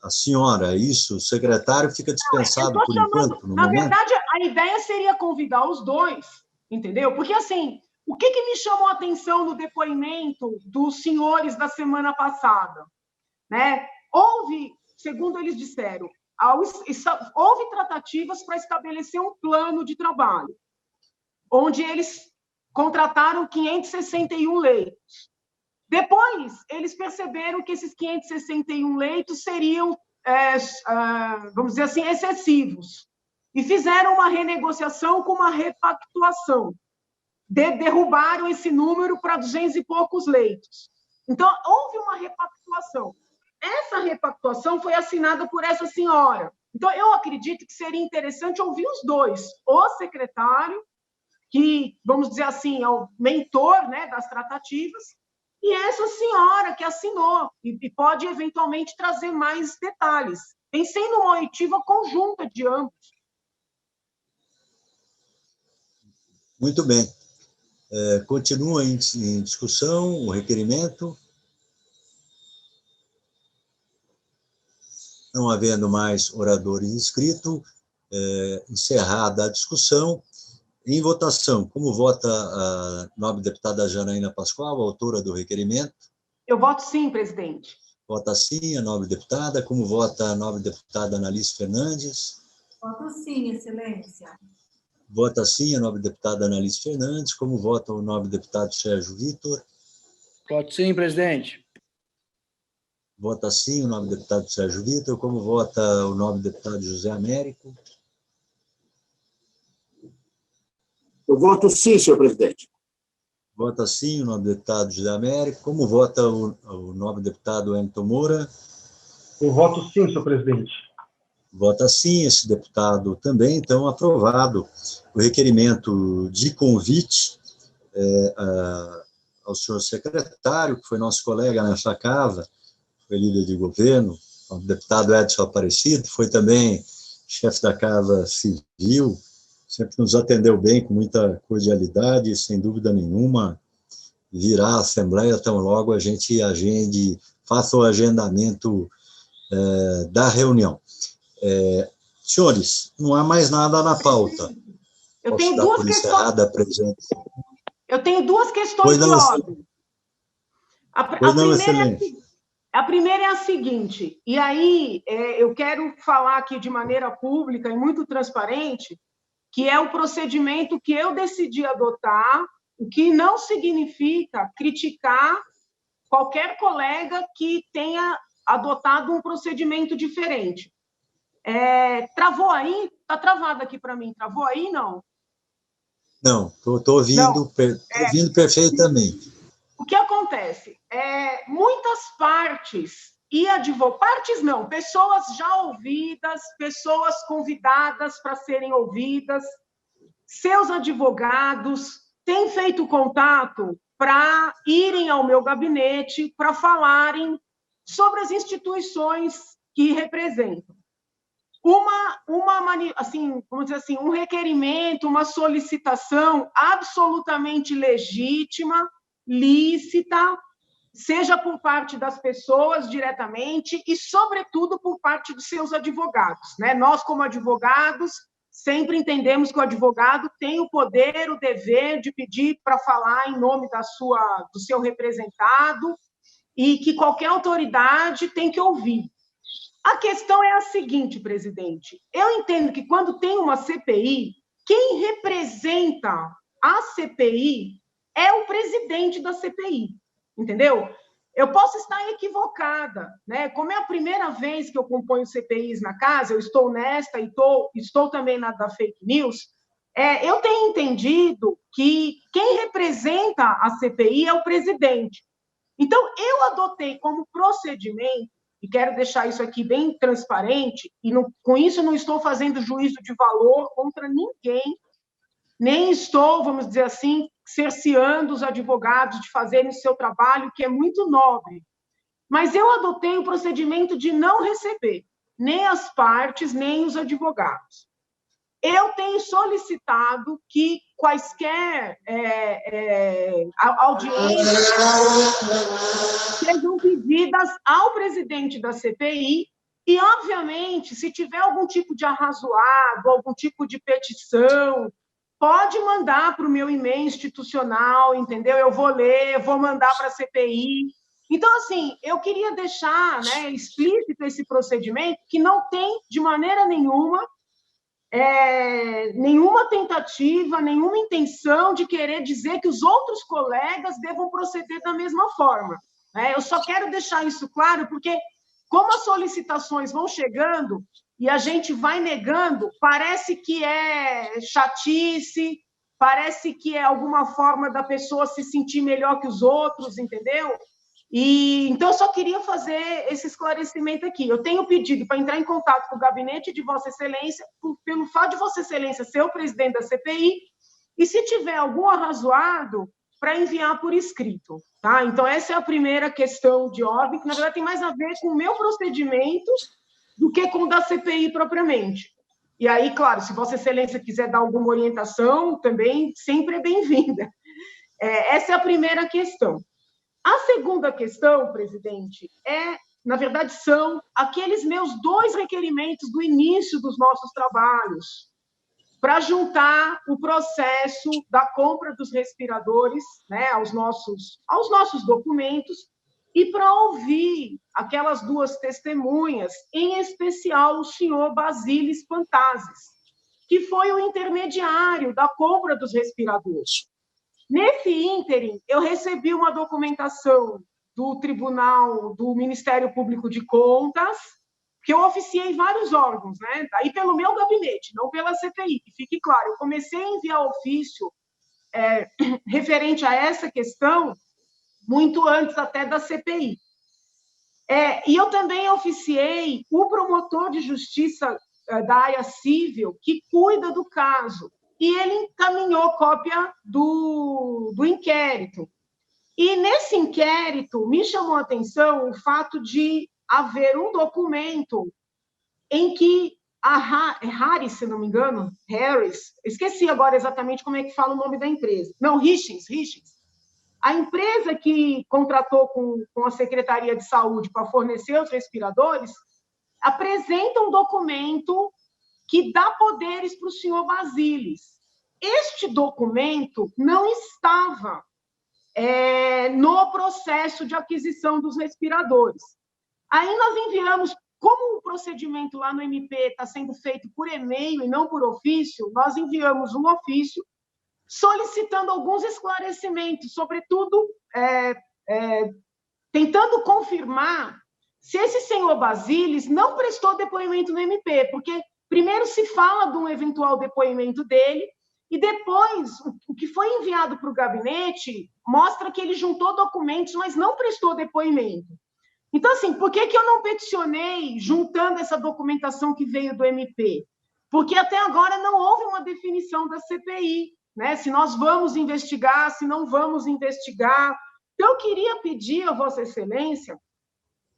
[SPEAKER 3] senhora, isso? O secretário fica dispensado por enquanto, no
[SPEAKER 5] na
[SPEAKER 3] momento?
[SPEAKER 5] verdade, a ideia seria convidar os dois, entendeu? Porque, assim, o que me chamou a atenção no depoimento dos senhores da semana passada? Houve, segundo eles disseram, houve tratativas para estabelecer um plano de trabalho, onde eles contrataram 561 leitos. Depois, eles perceberam que esses 561 leitos seriam, vamos dizer assim, excessivos, e fizeram uma renegociação com uma repactuação. Derrubaram esse número para 200 e poucos leitos. Então, houve uma repactuação. Essa repactuação foi assinada por essa senhora. Então, eu acredito que seria interessante ouvir os dois, o secretário, que, vamos dizer assim, é o mentor das tratativas, e essa senhora que assinou, e pode, eventualmente, trazer mais detalhes. Pensei numa oitiva conjunta de ambos.
[SPEAKER 3] Muito bem. Continua em discussão o requerimento. Não havendo mais oradores inscritos, encerrada a discussão. Em votação, como vota a nobre deputada Janaína Pascoal, autora do requerimento?
[SPEAKER 5] Eu voto sim, presidente.
[SPEAKER 3] Vota sim a nobre deputada. Como vota a nobre deputada Analice Fernandes?
[SPEAKER 7] Voto sim, excelência.
[SPEAKER 3] Vota sim a nobre deputada Analice Fernandes. Como vota o nobre deputado Sérgio Vitor?
[SPEAKER 6] Voto sim, presidente.
[SPEAKER 3] Vota sim o nobre deputado Sérgio Vitor. Como vota o nobre deputado José Américo?
[SPEAKER 4] Eu voto sim, senhor presidente.
[SPEAKER 3] Vota sim o nobre deputado José Américo. Como vota o nobre deputado Wellington Moura?
[SPEAKER 8] Eu voto sim, senhor presidente.
[SPEAKER 3] Vota sim esse deputado também, então aprovado o requerimento de convite ao senhor secretário, que foi nosso colega nessa casa, foi líder de governo, o deputado Edson Aparecido, foi também chefe da Casa Civil, sempre nos atendeu bem, com muita cordialidade, e, sem dúvida nenhuma, virá à Assembleia tão logo a gente faça o agendamento da reunião. Senhores, não há mais nada na pauta.
[SPEAKER 5] Eu tenho duas questões. Eu tenho duas questões de ordem. A primeira é a seguinte, e aí eu quero falar aqui de maneira pública e muito transparente, que é o procedimento que eu decidi adotar, o que não significa criticar qualquer colega que tenha adotado um procedimento diferente. Travou aí? Está travado aqui para mim. Travou aí, não?
[SPEAKER 3] Não, estou ouvindo, ouvindo perfeitamente.
[SPEAKER 5] o que acontece? Muitas partes e partes não, pessoas já ouvidas, pessoas convidadas para serem ouvidas, seus advogados têm feito contato para irem ao meu gabinete para falarem sobre as instituições que representam. Vamos dizer assim, um requerimento, uma solicitação absolutamente legítima, lícita, seja por parte das pessoas diretamente e, sobretudo, por parte dos seus advogados, né? Nós, como advogados, sempre entendemos que o advogado tem o poder, o dever de pedir para falar em nome do seu representado e que qualquer autoridade tem que ouvir. A questão é a seguinte, presidente. Eu entendo que quando tem uma CPI, quem representa a CPI é o presidente da CPI, entendeu? Eu posso estar equivocada, né? Como é a primeira vez que eu componho CPIs na casa, eu estou nesta e estou também na da fake news, eu tenho entendido que quem representa a CPI é o presidente. Então, eu adotei como procedimento, e quero deixar isso aqui bem transparente, e com isso não estou fazendo juízo de valor contra ninguém, nem estou, vamos dizer assim, cerceando os advogados de fazerem o seu trabalho, que é muito nobre. Mas eu adotei o procedimento de não receber nem as partes, nem os advogados. Eu tenho solicitado que quaisquer audiências sejam pedidas ao presidente da CPI e, obviamente, se tiver algum tipo de arrazoado, algum tipo de petição, pode mandar para o meu e-mail institucional, entendeu? Eu vou ler, vou mandar para a CPI. Então, assim, eu queria deixar, né, explícito esse procedimento, que não tem, de maneira nenhuma, nenhuma tentativa, nenhuma intenção de querer dizer que os outros colegas devam proceder da mesma forma, né? Eu só quero deixar isso claro, porque como as solicitações vão chegando e a gente vai negando, parece que é chatice, parece que é alguma forma da pessoa se sentir melhor que os outros, entendeu? Então, eu só queria fazer esse esclarecimento aqui. Eu tenho pedido para entrar em contato com o gabinete de Vossa Excelência, pelo fato de Vossa Excelência ser o presidente da CPI, e se tiver algum arrazoado, para enviar por escrito. Tá? Então, essa é a primeira questão de ordem, que, na verdade, tem mais a ver com o meu procedimento do que com o da CPI propriamente. E aí, claro, se Vossa Excelência quiser dar alguma orientação, também sempre é bem-vinda. Essa é a primeira questão. A segunda questão, presidente, na verdade, são aqueles meus 2 requerimentos do início dos nossos trabalhos, para juntar o processo da compra dos respiradores, né, aos nossos documentos, e para ouvir aquelas 2 testemunhas, em especial o senhor Basílis Pantazis, que foi o intermediário da compra dos respiradores. Nesse ínterim, eu recebi uma documentação do Tribunal do Ministério Público de Contas, que eu oficiei em vários órgãos, né? Daí pelo meu gabinete, não pela CPI, que fique claro. Eu comecei a enviar ofício referente a essa questão muito antes até da CPI. E eu também oficiei o promotor de justiça da área civil que cuida do caso, e ele encaminhou cópia do inquérito. E nesse inquérito me chamou a atenção o fato de haver um documento em que a Harris, se não me engano, esqueci agora exatamente como é que fala o nome da empresa. Não, Richens. A empresa que contratou com a Secretaria de Saúde para fornecer os respiradores apresenta um documento que dá poderes para o senhor Basílis. Este documento não estava no processo de aquisição dos respiradores. Aí nós enviamos, como o procedimento lá no MP está sendo feito por e-mail e não por ofício, nós enviamos um ofício solicitando alguns esclarecimentos, sobretudo tentando confirmar se esse senhor Basílis não prestou depoimento no MP, porque primeiro se fala de um eventual depoimento dele, e depois o que foi enviado para o gabinete mostra que ele juntou documentos, mas não prestou depoimento. Então, assim, por que eu não peticionei juntando essa documentação que veio do MP? Porque até agora não houve uma definição da CPI, né? Se nós vamos investigar, se não vamos investigar. Então, eu queria pedir a Vossa Excelência,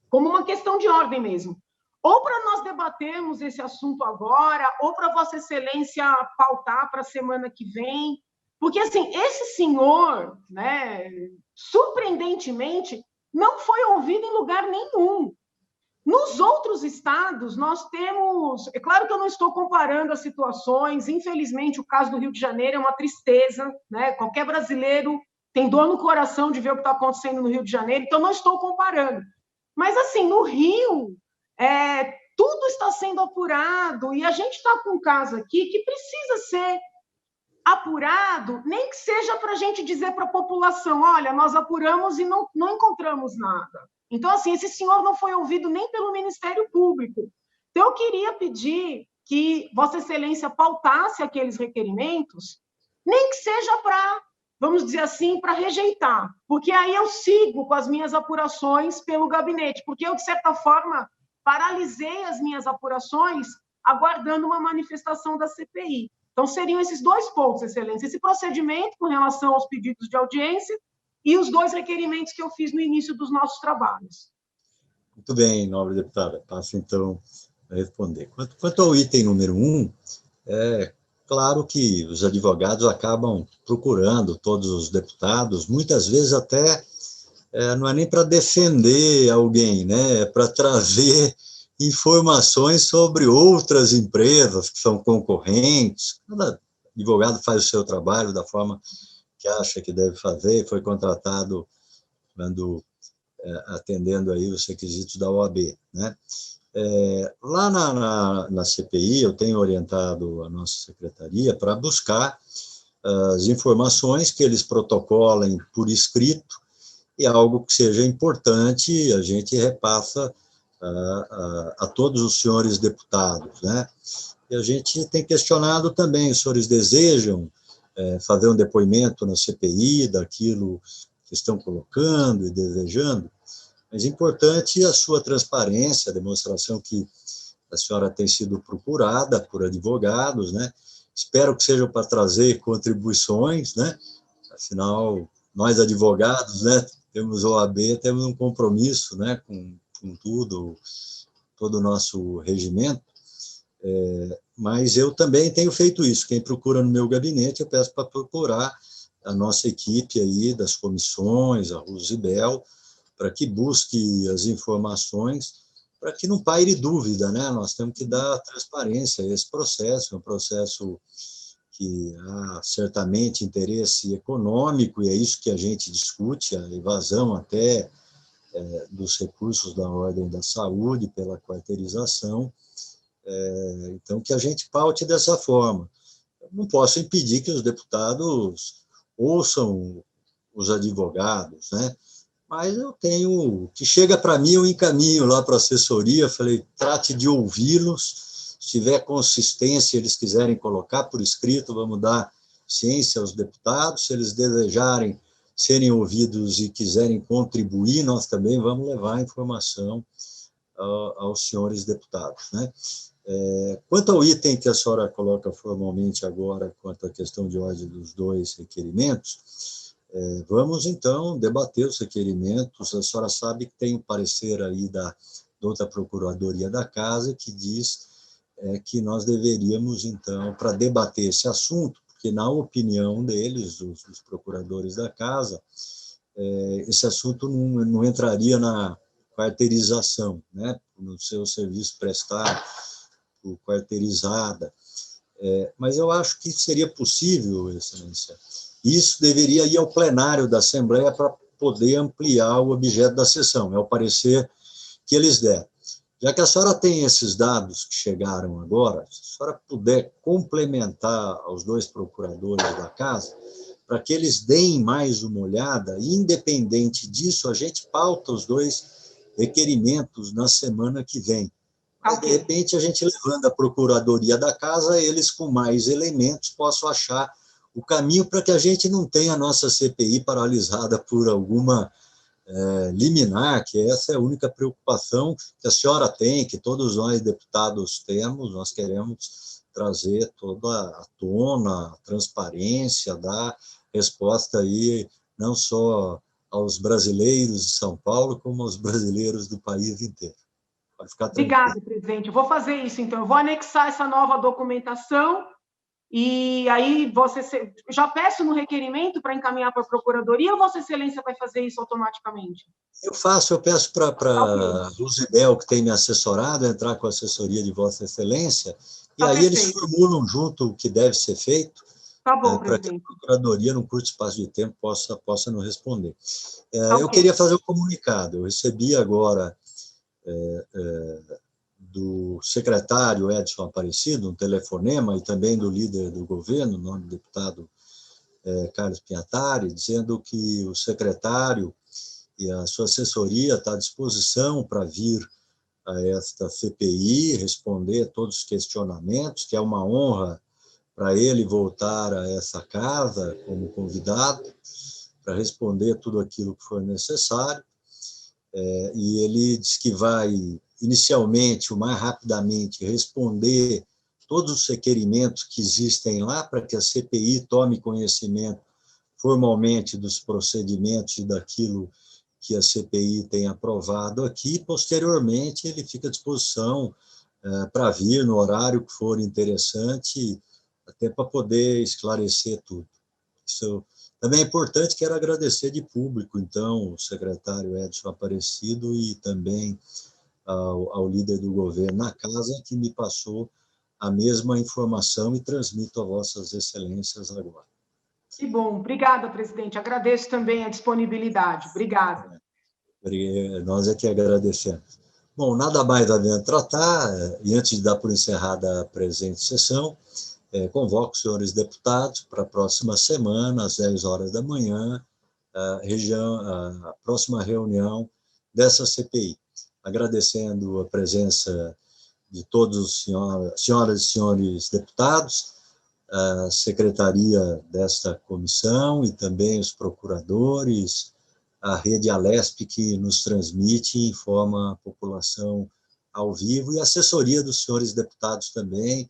[SPEAKER 5] como uma questão de ordem mesmo, ou para nós debatermos esse assunto agora, ou para Vossa Excelência pautar para a semana que vem, porque, assim, esse senhor, né, surpreendentemente, não foi ouvido em lugar nenhum. Nos outros estados, nós temos... É claro que eu não estou comparando as situações, infelizmente, o caso do Rio de Janeiro é uma tristeza, né? Qualquer brasileiro tem dor no coração de ver o que está acontecendo no Rio de Janeiro, então não estou comparando. Mas, assim, no Rio, tudo está sendo apurado, e a gente está com um caso aqui que precisa ser apurado, nem que seja para a gente dizer para a população, olha, nós apuramos e não encontramos nada. Então, assim, esse senhor não foi ouvido nem pelo Ministério Público. Então, eu queria pedir que Vossa Excelência pautasse aqueles requerimentos, nem que seja para, vamos dizer assim, para rejeitar, porque aí eu sigo com as minhas apurações pelo gabinete, porque eu, de certa forma, paralisei as minhas apurações aguardando uma manifestação da CPI. Então, seriam esses dois pontos, Excelência, esse procedimento com relação aos pedidos de audiência e os dois requerimentos que eu fiz no início dos nossos trabalhos.
[SPEAKER 3] Muito bem, nobre deputada. Passo, então, a responder. Quanto ao item número 1, é claro que os advogados acabam procurando todos os deputados, muitas vezes até não é nem para defender alguém, né? É para trazer informações sobre outras empresas que são concorrentes. Cada advogado faz o seu trabalho da forma que acha que deve fazer, foi contratado atendendo aí os requisitos da OAB, né? Lá na CPI, eu tenho orientado a nossa secretaria para buscar as informações que eles protocolem por escrito, e algo que seja importante, a gente repassa a todos os senhores deputados, né? E a gente tem questionado também, os senhores desejam fazer um depoimento na CPI daquilo que estão colocando e desejando, mas importante a sua transparência, a demonstração que a senhora tem sido procurada por advogados, né? Espero que seja para trazer contribuições, né? Afinal, nós advogados, né, temos OAB, temos um compromisso, né, com todo o nosso regimento, mas eu também tenho feito isso. Quem procura no meu gabinete, eu peço para procurar a nossa equipe aí das comissões, a Rosibel, para que busque as informações, para que não paire dúvida, né? Nós temos que dar transparência a esse processo, é um processo que há certamente interesse econômico, e é isso que a gente discute, a evasão até dos recursos da ordem da saúde pela quarteirização, então que a gente paute dessa forma. Eu não posso impedir que os deputados ouçam os advogados, né? Mas eu tenho, o que chega para mim, eu encaminho lá para a assessoria, falei, trate de ouvi-los, se tiver consistência, eles quiserem colocar por escrito, vamos dar ciência aos deputados, se eles desejarem serem ouvidos e quiserem contribuir, nós também vamos levar a informação aos senhores deputados, né? Quanto ao item que a senhora coloca formalmente agora, quanto à questão de ordem dos dois requerimentos, vamos, então, debater os requerimentos. A senhora sabe que tem um parecer aí da outra Procuradoria da Casa que diz que nós deveríamos, então, para debater esse assunto, porque, na opinião deles, os procuradores da Casa, esse assunto não entraria na quarteirização, né, no seu serviço prestado, por quarteirizada. Mas eu acho que seria possível, Excelência, isso deveria ir ao plenário da Assembleia para poder ampliar o objeto da sessão, é o parecer que eles deram. Já que a senhora tem esses dados que chegaram agora, se a senhora puder complementar aos dois procuradores da Casa, para que eles deem mais uma olhada, independente disso, a gente pauta os dois requerimentos na semana que vem. De repente, a gente levando a procuradoria da casa, eles com mais elementos possam achar o caminho para que a gente não tenha a nossa CPI paralisada por alguma liminar, que essa é a única preocupação que a senhora tem, que todos nós deputados temos. Nós queremos trazer toda à tona, a transparência, dar resposta aí não só aos brasileiros de São Paulo, como aos brasileiros do país inteiro. Pode ficar tranquilo.
[SPEAKER 5] Obrigada, presidente. Eu vou fazer isso, então. Eu vou anexar essa nova documentação e aí já peço no requerimento para encaminhar para a Procuradoria ou Vossa Excelência vai fazer isso automaticamente?
[SPEAKER 3] Eu peço para a Luzibel, que tem me assessorado, entrar com a assessoria de Vossa Excelência, e aí
[SPEAKER 5] perfeito.
[SPEAKER 3] Eles formulam junto o que deve ser feito, para que a Procuradoria, num curto espaço de tempo, possa nos responder. Eu queria fazer um comunicado. Eu recebi agora do secretário Edson Aparecido um telefonema, e também do líder do governo, o nome do deputado Carlos Pinhatari, dizendo que o secretário e a sua assessoria está à disposição para vir a esta CPI, responder todos os questionamentos, que é uma honra para ele voltar a essa casa como convidado, para responder tudo aquilo que for necessário. E ele diz que vai, inicialmente, o mais rapidamente, responder todos os requerimentos que existem lá, para que a CPI tome conhecimento formalmente dos procedimentos e daquilo que a CPI tem aprovado aqui. Posteriormente, ele fica à disposição para vir no horário que for interessante, até para poder esclarecer tudo. Isso também é importante. Quero agradecer de público, então, o secretário Edson Aparecido e também ao líder do governo na casa, que me passou a mesma informação e transmito a Vossas Excelências agora.
[SPEAKER 5] Que bom. Obrigada, presidente. Agradeço também a disponibilidade. Obrigada.
[SPEAKER 3] Nós é que agradecemos. Bom, nada mais havendo tratar, e antes de dar por encerrada a presente sessão, convoco os senhores deputados para a próxima semana, às 10 horas da manhã, a próxima reunião dessa CPI. Agradecendo a presença de todos os senhoras e senhores deputados, a secretaria desta comissão e também os procuradores, a rede Alesp, que nos transmite e informa a população ao vivo, e a assessoria dos senhores deputados também,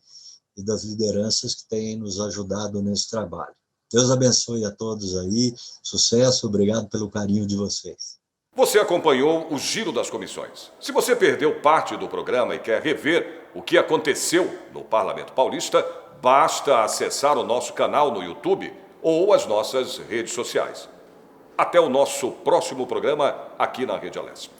[SPEAKER 3] e das lideranças que têm nos ajudado nesse trabalho. Deus abençoe a todos aí, sucesso, obrigado pelo carinho de vocês.
[SPEAKER 1] Você acompanhou o Giro das Comissões. Se você perdeu parte do programa e quer rever o que aconteceu no Parlamento Paulista, basta acessar o nosso canal no YouTube ou as nossas redes sociais. Até o nosso próximo programa aqui na Rede Alesp.